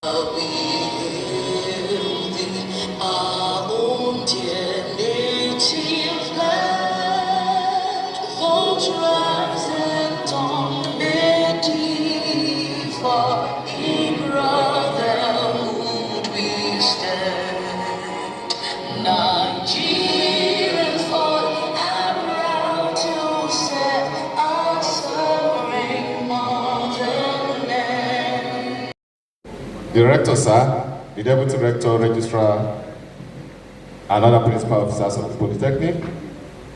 our own dear native land, those rise and dawn, medieval, in brotherhood we stand. Nigerians fought and proud to set our sovereign motherland. Director, sir, the Deputy Rector, Registrar, and other principal officers of the Polytechnic,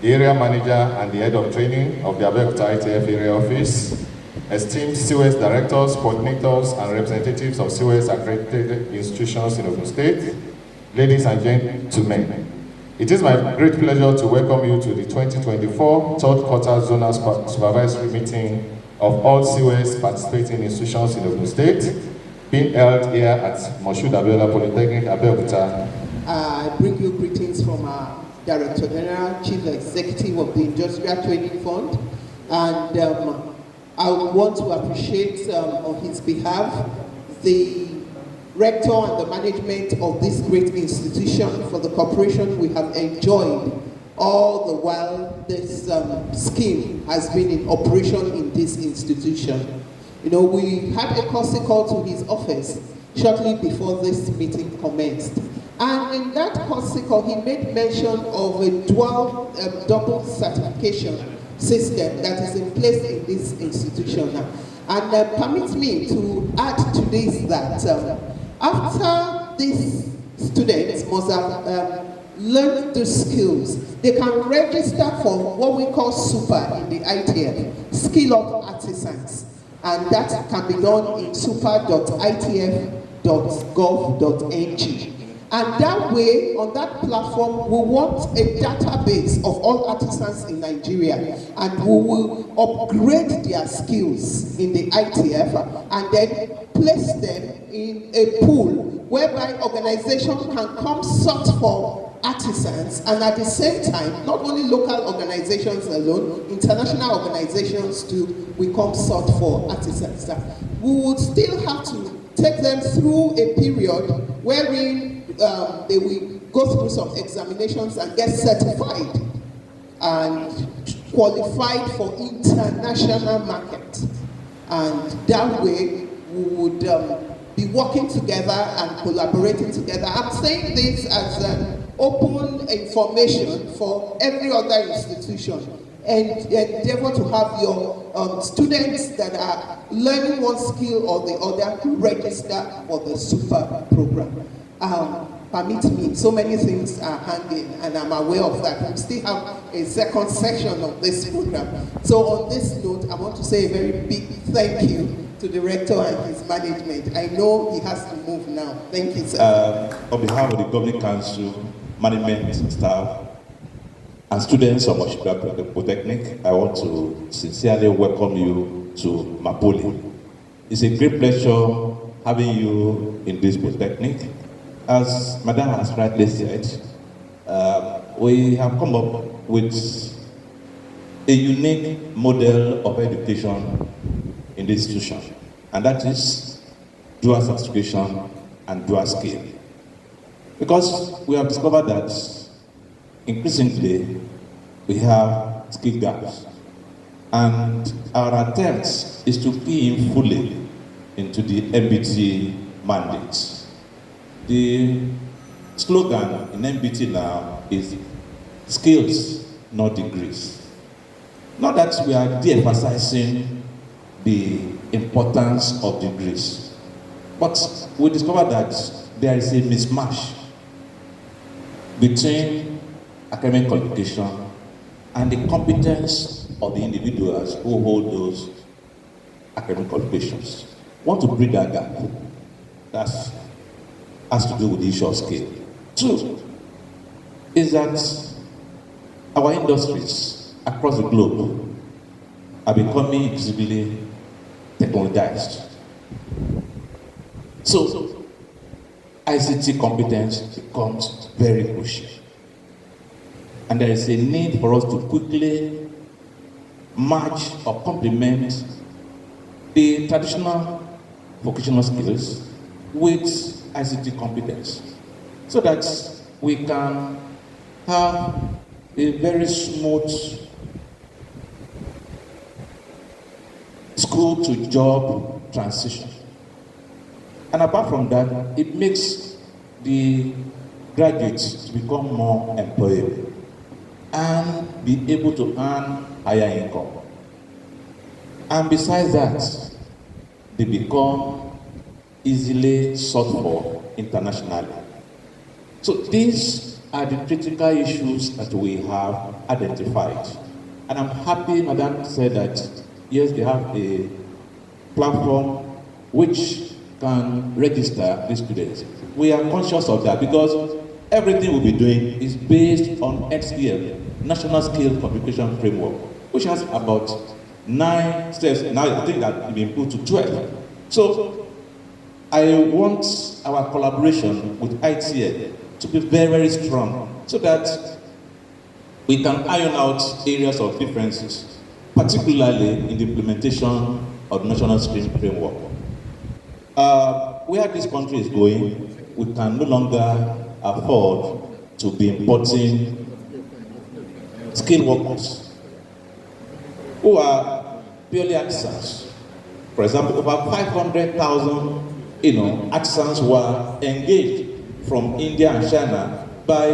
the area manager and the head of training of the Abeokuta ITF area office, esteemed SIWES directors, coordinators, and representatives of SIWES accredited institutions in Ogun State, ladies and gentlemen, it is my great pleasure to welcome you to the 2024 third quarter Zonal Supervisory meeting of all SIWES-Participating institutions in Ogun State, being held here at Moshood Abiola Polytechnic, Abeokuta. I bring you greetings from our Director General, Chief Executive of the Industrial Training Fund, and I want to appreciate on his behalf the Rector and the management of this great institution for the cooperation we have enjoyed all the while this scheme has been in operation in this institution. You know, we had a courtesy call to his office shortly before this meeting commenced. And in that courtesy call, he made mention of a double certification system that is in place in this institution now. And permit me to add to this that after these students must have learned the skills, they can register for what we call SUPA in the ITF, Skill of Artisans. And that can be done in SUPA.itf.gov.ng. And that way, on that platform, we want a database of all artisans in Nigeria, and we will upgrade their skills in the ITF and then place them in a pool whereby organizations can come sort for artisans, and at the same time, not only local organizations alone, international organizations too, we come sort for artisans. We would still have to take them through a period wherein they will go through some examinations and get certified and qualified for international market. And that way, we would be working together and collaborating together. I'm saying this as an open information for every other institution, and endeavor to have your students that are learning one skill or the other register for the SUPA program. Permit me, so many things are hanging, and I'm aware of that. We still have a second section of this program. So on this note, I want to say a very big thank you to the Rector and his management. I know he has to move now. Thank you, sir. On behalf of the Governing Council, management staff, and students of Moshood Polytechnic, I want to sincerely welcome you to Mapoli. It's a great pleasure having you in this Polytechnic. As Madam has rightly said, we have come up with a unique model of education in the institution, and that is dual certification and dual skill. Because we have discovered that increasingly we have skill gaps, and our attempt is to key in fully into the MBT mandate. The slogan in MBT now is skills, not degrees. Not that we are de-emphasizing the importance of degrees, but we discovered that there is a mismatch between academic qualification and the competence of the individuals who hold those academic qualifications. We want to bridge that gap. That has to do with the issue of skill. Two is that our industries across the globe are becoming visibly technologized. So ICT competence becomes very crucial. And there is a need for us to quickly match or complement the traditional vocational skills with ICT competence so that we can have a very smooth school to job transition. And apart from that, it makes the graduates to become more employable and be able to earn higher income. And besides that, they become easily sought for internationally. So these are the critical issues that we have identified. And I'm happy Madam said that, yes, they have a platform which can register the students. We are conscious of that because everything we'll be doing is based on NSQF, National Skill Qualification Framework, which has about 9 steps. Now I think that it's been put to 12. So I want our collaboration with ITF to be very, very strong so that we can iron out areas of differences, particularly in the implementation of the National Skill Framework. Where this country is going, we can no longer afford to be importing skilled workers who are purely artisans. For example, about 500,000, artisans were engaged from India and China by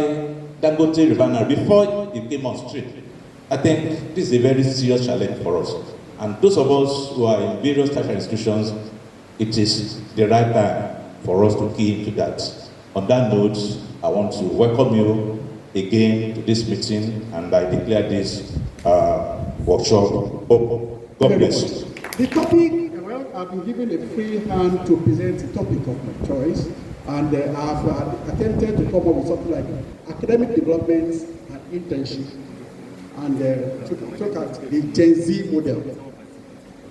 Dangote Refinery before it came on stream. I think this is a very serious challenge for us. And those of us who are in various tertiary institutions, it is the right time for us to key into that. On that note, I want to welcome you again to this meeting, and I declare this workshop open. God bless you. The topic, well, I've been given a free hand to present the topic of my choice, and I've attempted to come up with something like academic development and internship, and took at the Gen Z model.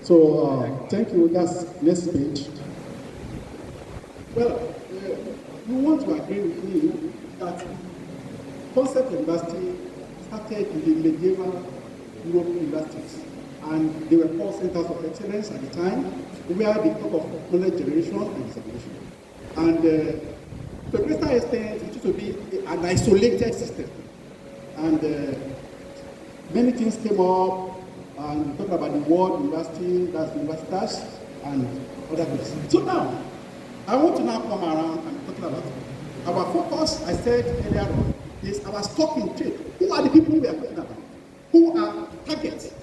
So, thank you. That's next page. Well, you want to agree with me that Concept University started in the medieval European universities, and they were called centers of excellence at the time, where they talk of knowledge generation and dissemination. And to a greater extent, it used to be an isolated system. And many things came up, and we talked about the word university, that's universitas, and other things. So now, I want to now come around and talk about our focus, I said earlier on, is our stock in trade. Who are the people we are talking about? Who are targets?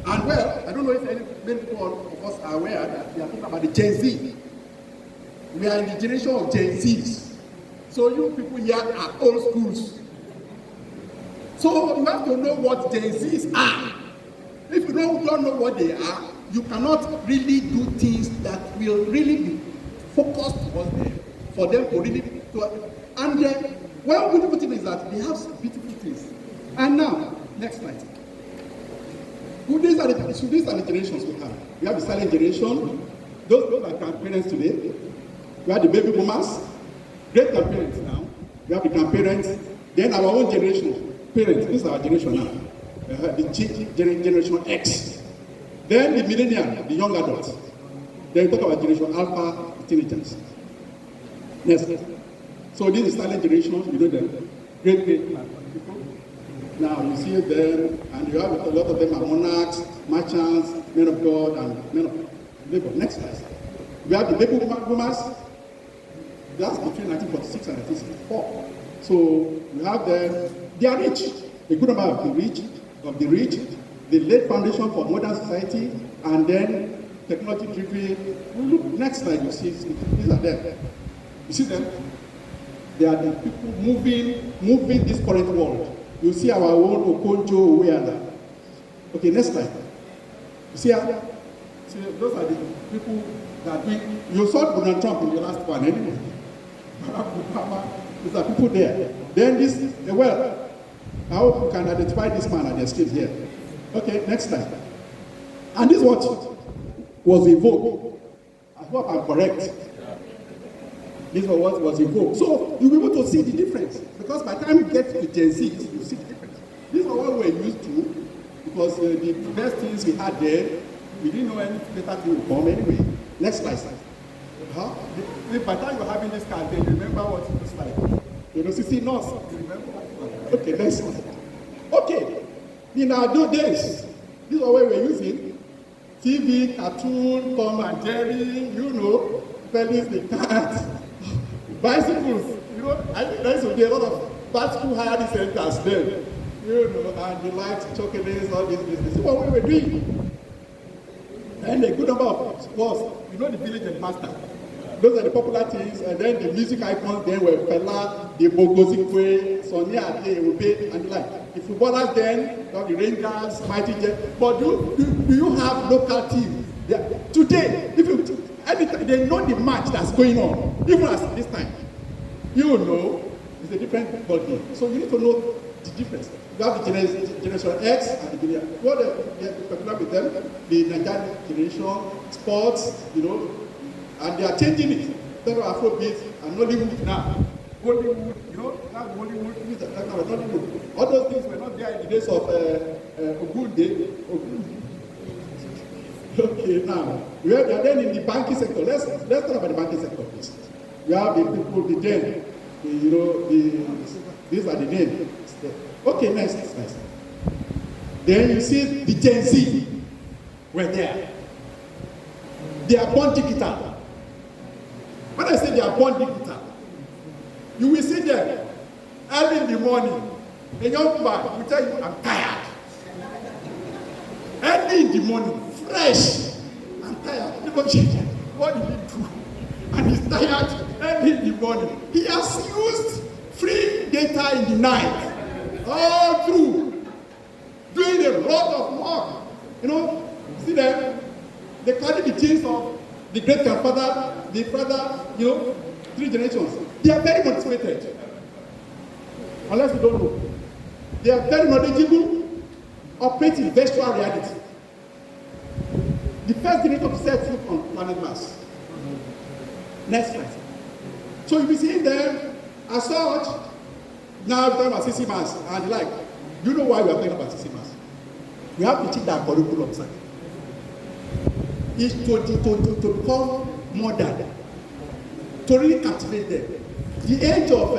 And well, I don't know if many people of us are aware that we are talking about the Gen Z. We are in the generation of Gen Zs. So you people here are old schools. So you have to know what Gen Zs are. If you don't know what they are, you cannot really do things that will really be focused towards them, for them to really and one beautiful thing is that they have beautiful things. And now, next slide. These are the generations we have. We have the silent generation, those are grandparents today. We have the baby boomers, great grandparents now. We have the grandparents, then our own generation, parents, this is our generation now. The generation X. Then the millennial, the young adults. Then we talk about generation Alpha, teenagers. Next. So this is silent generation, you know them. Great people. Now you see them, and you have a lot of them are monarchs, merchants, men of God, and men of labor. Next slide. We have the baby boomers. That's between 1946 and 1964. So we have them. They are rich. A good number of the rich, the laid foundation for modern society, and then technology driven. Look, next slide, you see these are them. You see them? They are the people moving this current world. You see our own Okonjo Iweala. Okay, next slide. You see, those are the people that you saw Donald Trump in the last one anyway. These are people there. Then this, well, I hope you can identify this man at the stage here. Okay, next slide. And this what was evoked. I hope I'm correct. This was what was evoked. So you'll be able to see the difference. Because by the time you get to Gen Z, you see the difference. This is what we're used to. Because the best things we had there, we didn't know any better thing would come anyway. Next slide. If by the time you're having this card, then you remember what it looks like. You know, CC nurse, you remember? Okay, next one. Okay, in our those days, this is what we were using. TV, cartoon, Tom and Jerry, you know, Felix the cat, bicycles, you know, I think there used to be a lot of bicycle hiring centers then, you know, and the lights, chocolates, all this. This is what we were doing. And a good number of us was, you know, the village and master. Those are the popular things, and then the music icons then were Fela, the Bogozikwe, Sonia, Ube, and the like. The footballers then, the Rangers, Mighty Jet. But do you have local teams? Yeah. Today, if you anytime they know the match that's going on, even as this time, you know it's a different body. So you need to know the difference. You have the generation X and the generation. What they particular with them, the Nigerian generation, sports, you know. And they are changing it. There are Afrobeat and Hollywood now. Hollywood, you know, now Hollywood, Hollywood. All those things were not there in the days of Ogun day. Okay, now we are then in the banking sector. Let's talk about the banking sector, please. We have the people, the den, you know, these are the names. Okay, next. Then you see the Gen Z were there. They are born digital. When I say they are born digital, you will see them early in the morning. A young man will tell you, I'm tired. Early in the morning, fresh, I'm tired. Because what did he do? And he's tired early in the morning. He has used free data in the night, all through, doing a lot of work. You know, see them, they carry the genes of the great grandfather, the father, you know, 3 generations. They are very motivated. Unless you don't know. They are very knowledgeable, operate in virtual reality. The first generator to set foot on planet Mars. Next slide. So you'll be seeing them as such. Now we're talking about CC Mars and the like. You know why we are talking about CC Mars? We have to teach that curriculum, sir. Is to become modern, to really captivate them. The age of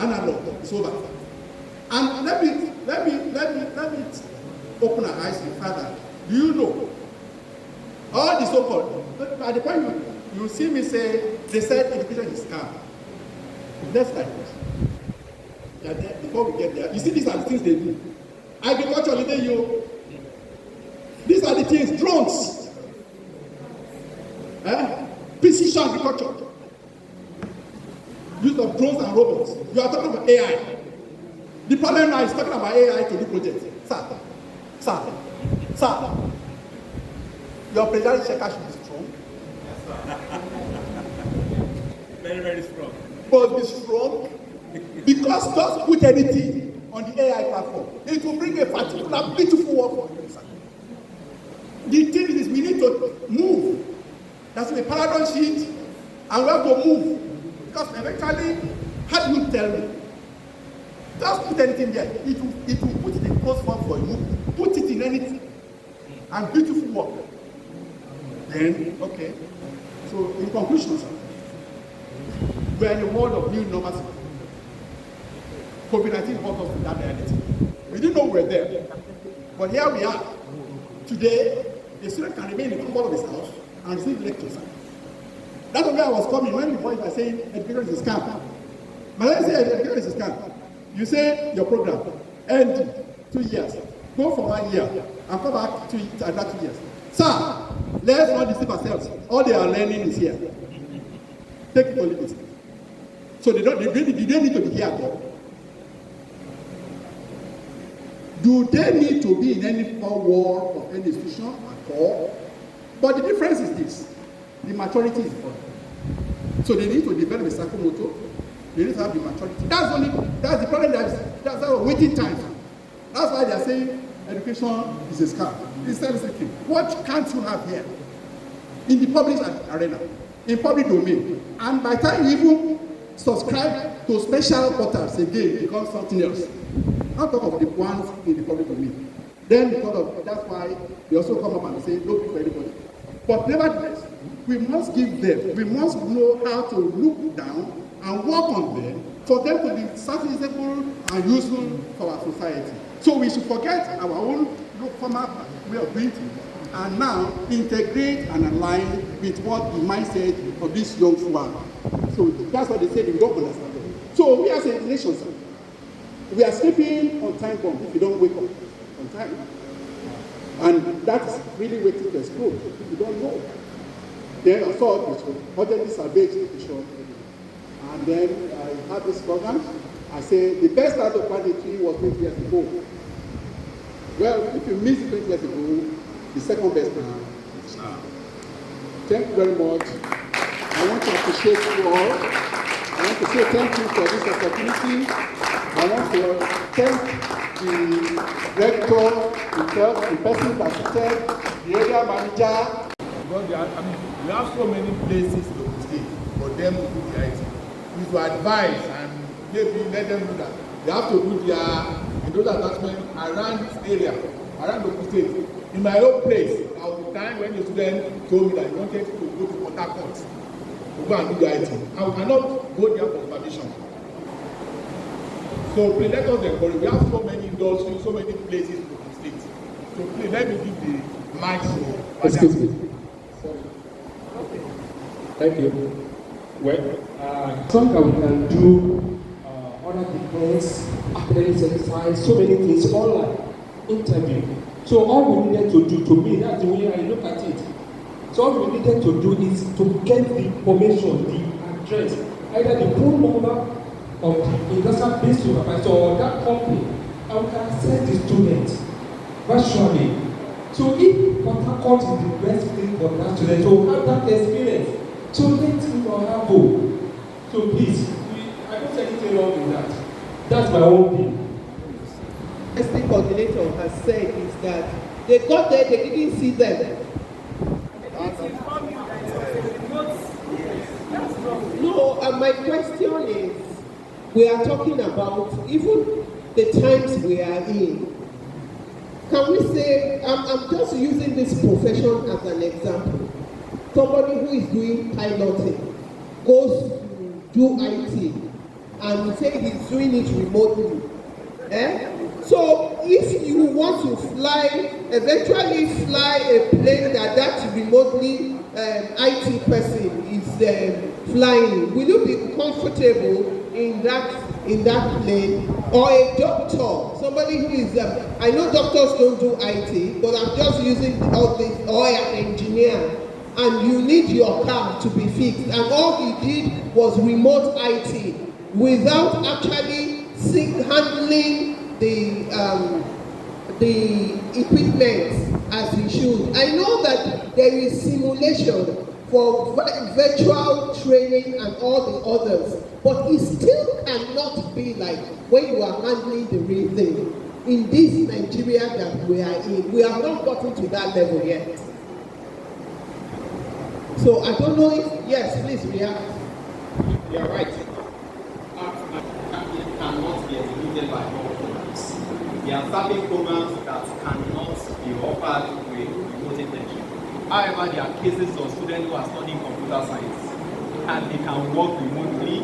analog is over. And let me open our eyes further. Do you know all the so-called? At the point you see me say they said education is scam. Let's start. Before we get there, you see these are the things they do. Agriculture, these are the things. Drones. Precision agriculture. Use of drones and robots. You are talking about AI. The problem now is talking about AI to do projects. Sir. Your presidential checker should be strong. Very, very strong. But be strong. Because just put anything on the AI platform, it will bring a particular beautiful work for you. The thing is, we need to move. That's the paradigm shift, and we have to move. Because eventually, how do you tell me? Just put anything there. It will put it in close form for you. Put it in anything. And beautiful work. Then, okay. So, in conclusion, sir, we are in a world of new normalcy. COVID-19 brought us to that reality. We didn't know we were there. But here we are. Today, a student can remain in the comfort of his house and receive lectures. That's where I was coming when the boys were saying education is a scam. But let's say education is a scam. You say your program end 2 years, go for 1 year, and come back to another 2 years. Sir, let's not deceive ourselves. All they are learning is here. Take it or leave it. So they don't need to be here at all. Do they need to be in any wall of any institution at all? But the difference is this: the maturity is important. So they need to develop a psychomotor. They need to have the maturity. That's the problem. That's our waiting time. That's why they are saying education is a scam. It's self-seeking. What can't you have here? In the public arena, in public domain, and by the time you even subscribe to special portals again, it becomes something else. Not talk of the ones in the public domain. Then because of that's why they also come up and say, don't pay for anybody. But nevertheless, we must give them, we must know how to look down and work on them for them to be serviceable and useful for our society. So we should forget our own former way of doing things and now integrate and align with what the mindset of this young one. So that's what they say, we don't understand them. So we as a nation, sir, we are sleeping on time bomb if you don't wake up on time. And that's really waiting to explode if you don't know. Then I thought we should urgently survey the show. And then I had this program. I said the best start of Polytechnic was 20 years ago. Well, if you missed 20 years ago, the second best now is now. Thank you very much. I want to appreciate you all. I want to say thank you for this opportunity. I want to thank the rector, the person that assisted, the area manager. Because we have so many places to stay for them to do the IT. We should advise and maybe let them do that. They have to do their attachment around this area, around the state. In my own place, there was a time when the student told me that he wanted to go to Port Harcourt to go and do the IT. And we cannot go there for permission. So please let us encourage. We have so many industries, so many places to the state. So please let me give the mic to Excuse me. Sorry. Thank you. Well, something we can do other defense, academic exercise, so many things online, interview. So all we needed to do, to me, that's the way I look at it. So all we needed to do is to get the information, the address, either the phone number of the industrial-based supervisor or that company, and we can assess the student virtually. So if Port Harcourt is the best place for that student to have that experience, so let him or her go. So please, I don't see anything wrong with that. That's my own thing. The ST coordinator has said is that they got there, they didn't see them. No, my question is, we are talking about even the times we are in. Can we say, I'm just using this profession as an example. Somebody who is doing piloting goes to do IT and we say he's doing it remotely. So if you want to eventually fly a plane that remotely IT person is flying, will you be comfortable in that plane? Or a doctor, somebody who is, I know doctors don't do IT, but I'm just using all this, or an engineer, and you need your car to be fixed, and all he did was remote IT without actually handling the equipment as he should. I know that there is simulation for virtual training and all the others, but it still cannot be like when you are handling the real thing. In this Nigeria that we are in, we have not gotten to that level yet. So I don't know if, yes, please react. You are right. It cannot be executed by all programs. There are certain programs that cannot be offered with remote internship. However, there are cases of students who are studying computer science and they can work remotely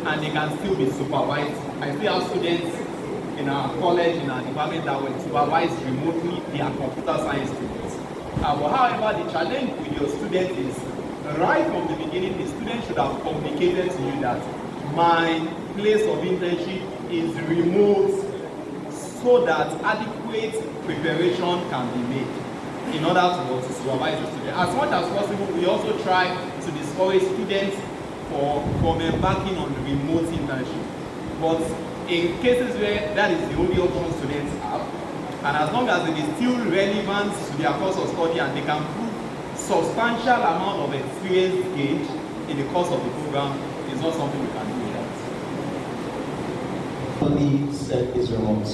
and they can still be supervised. I still have students in our college, in our department that were supervised remotely. They are computer science students. But however, the challenge with your student is right from the beginning, the student should have communicated to you that my place of internship is remote, so that adequate preparation can be made in order to supervise the student. As much as possible, we also try to discourage students from embarking on remote internship. But in cases where that is the only option students have, and as long as it is still relevant to their course of study and they can prove substantial amount of experience gained in the course of the program, is not something we can do without. Only said is remote,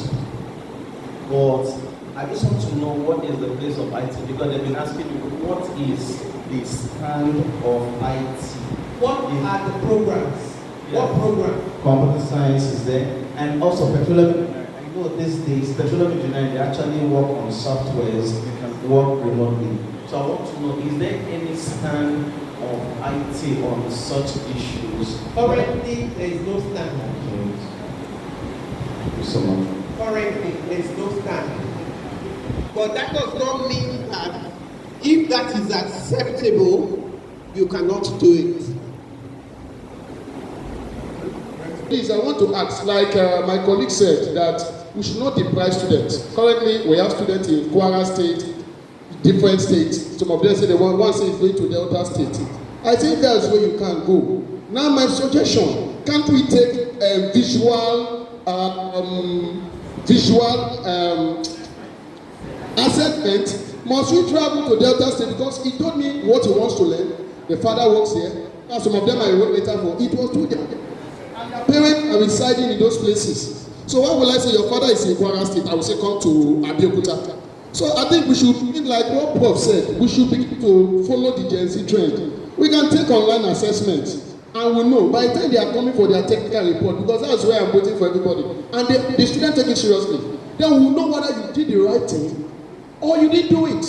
but I just want to know what is the place of IT, because they've been asking you what is the stand of IT. What are the programs? Yeah. What program? Computer science is there, and also petroleum engineering. I know these days petroleum engineering, they actually work on softwares, you can work remotely. So I want to know, is there any stand of IT on such issues? Currently, there is no standard. Thank you so much. Currently, there is no standard. But that does not mean that if that is acceptable, you cannot do it. Please, I want to ask, like my colleague said, that we should not deprive students. Currently, we have students in Kwara State, different states. Some of them say they want one state going to Delta State. I think that's where you can go. Now, my suggestion: can't we take visual assessment? Must we travel to Delta State because he told me what he wants to learn? The father works here. And some of them I wrote later for. It was too them. Parents are residing in those places. So why will I say your father is in Kwara State? I will say come to Abeokuta. So I think we should, like what Prof said, we should begin to follow the Gen Z trend. We can take online assessments and we know by the time they are coming for their technical report, because that's where I'm waiting for everybody, and the students take it seriously, then we will know whether you did the right thing or you didn't do it.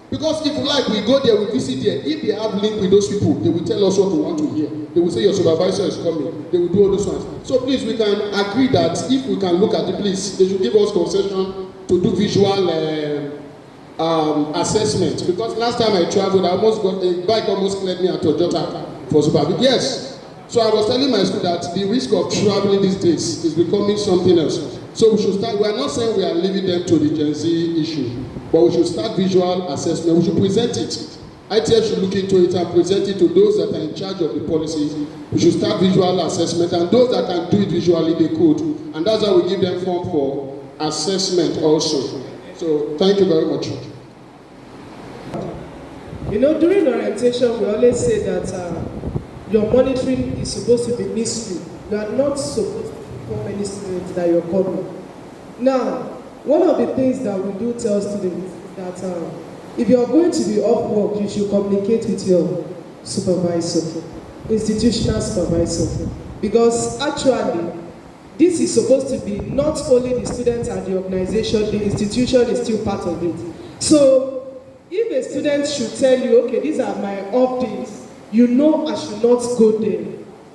Because if like we go there, we visit there, if they have link with those people, they will tell us what we want to hear. They will say your supervisor is coming. They will do all those ones. So please, we can agree that if we can look at the place, they should give us concession to do visual assessment. Because last time I traveled, I almost got a bike almost cleared me at Ojota for supervision. Yes. So I was telling my school that the risk of traveling these days is becoming something else. So we should start. We are not saying we are leaving them to the Gen Z issue, but we should start visual assessment. We should present it. ITF should look into it and present it to those that are in charge of the policies. We should start visual assessment, and those that can do it visually, they could. And that's why we give them form for assessment also. So thank you very much. You know, during orientation, we always say that your monitoring is supposed to be mystery. You are not supposed to inform any students that you're coming. Now, one of the things that we do tell students is that if you're going to be off work, you should communicate with your supervisor, institutional supervisor. Because actually, this is supposed to be not only the students and the organization, the institution is still part of it. So, if a student should tell you, okay, these are my off days, you know I should not go there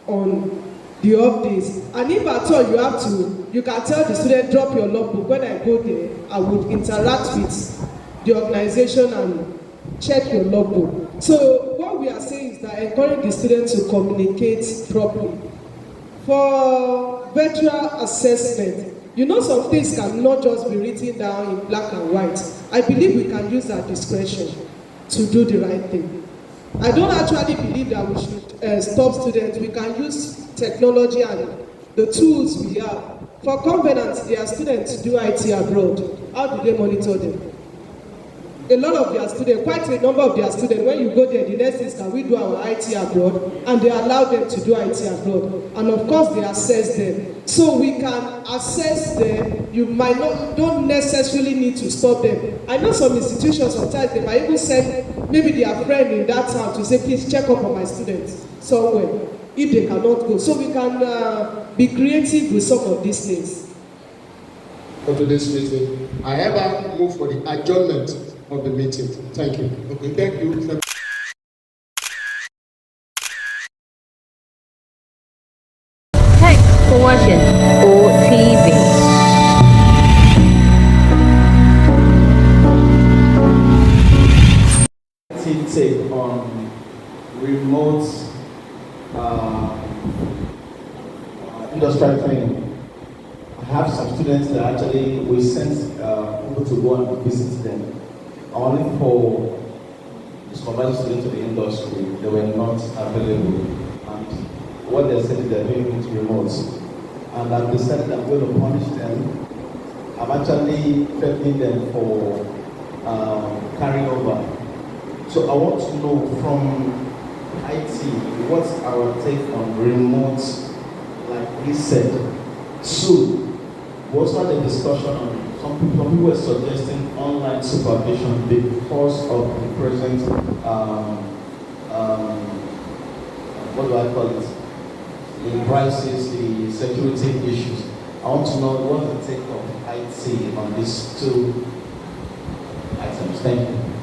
on the off days. And if at all you have to, you can tell the student, drop your logbook. When I go there, I would interact with the organization and check your logbook. So what we are saying is that encourage the students to communicate properly. For virtual assessment, you know some things cannot just be written down in black and white. I believe we can use our discretion to do the right thing. I don't actually believe that we should stop students. We can use technology and the tools we have. For covenants, their students do IT abroad. How do they monitor them? A lot of their students, quite a number of their students, when you go there, the next is that we do our IT abroad, and they allow them to do IT abroad. And of course, they assess them. So we can assess them. You might not, don't necessarily need to stop them. I know some institutions, sometimes they might even send maybe their friend in that town to say, please check up on my students somewhere, if they cannot go. So we can be creative with some of these things. For today's meeting, I ever move for the adjournment of the meeting. Thank you. Okay, thank you. Thanks for watching OTV. Take on remote industrial training. I have some students that actually we sent people to go and visit them. Only for the supervisors to into the industry, they were not available. And what they said is they're doing it remote. And I've decided I'm going to punish them. I'm actually threatening them for carrying over. So I want to know from IT, what's our take on remote, like he said. So, what's the discussion on some people were suggesting online supervision because of the present, what do I call it? The crisis, the security issues. I want to know what's the take of IT on these two items. Thank you.